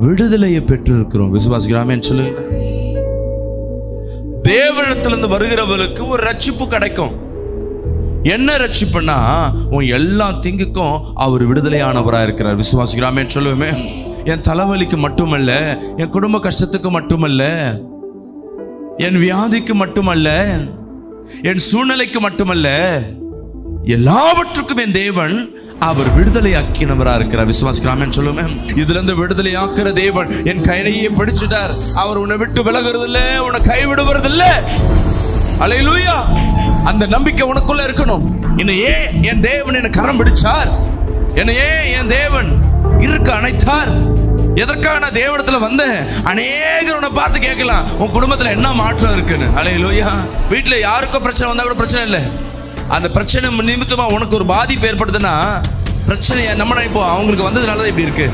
விடுதலையை பெற்றிருக்கிறோம். விசுவாசிக்கிறாமேன்னு சொல்லுங்க. தேவனிடத்திலிருந்து வருகிறவர்களுக்கு ஒரு ரட்சிப்பு கிடைக்கும். என்ன ரட்சிப்புன்னா, உன் எல்லா திங்குக்கும் அவர் விடுதலையானவராக இருக்கிறார். விசுவாசிக்கிறாமேன்னு சொல்லுவேமே. என் தலைவலிக்கு மட்டுமல்ல, என் குடும்ப கஷ்டத்துக்கு மட்டுமல்ல, என் வியாதிக்கு மட்டுமல்ல, என் சூழ்நிலைக்கு மட்டுமல்ல, எல்லாவற்றுக்கும் என் தேவன் அவர் விடுதலை ஆக்கினவரா இருக்கிறார். விசுவாசிக்கிறாமேன்னு சொல்லுவேன். இதுல இருந்து விடுதலை ஆக்குற தேவன் என் கையிலேயே பிடிச்சிட்டார். அவர் உன்னை விட்டு விலகிறது இல்லை, உன்னை கைவிடுவது இல்லை. அல்லேலூயா. அந்த நம்பிக்கை உனக்குள்ள இருக்கணும். என்னையே என் தேவன் என்னை கரம் பிடிச்சார், என்னையே என் தேவன் இருக்க அணைத்தார். எதற்காக நான் தேவனிடத்துல வந்தேன்? அநேகர் உன்னை பார்த்து கேட்கலாம், உன் குடும்பத்துல என்ன மாற்றம் இருக்குன்னு. அல்லேலூயா. வீட்டுல யாருக்கும் பிரச்சனை வந்தா கூட பிரச்சனை இல்லை. அந்த பிரச்சனை நிமித்தமா உனக்கு ஒரு பாதிப்பு ஏற்படுதுன்னா, பிரச்சனை நம்ம இப்போ அவங்களுக்கு வந்ததுனால இப்படி இருக்கு.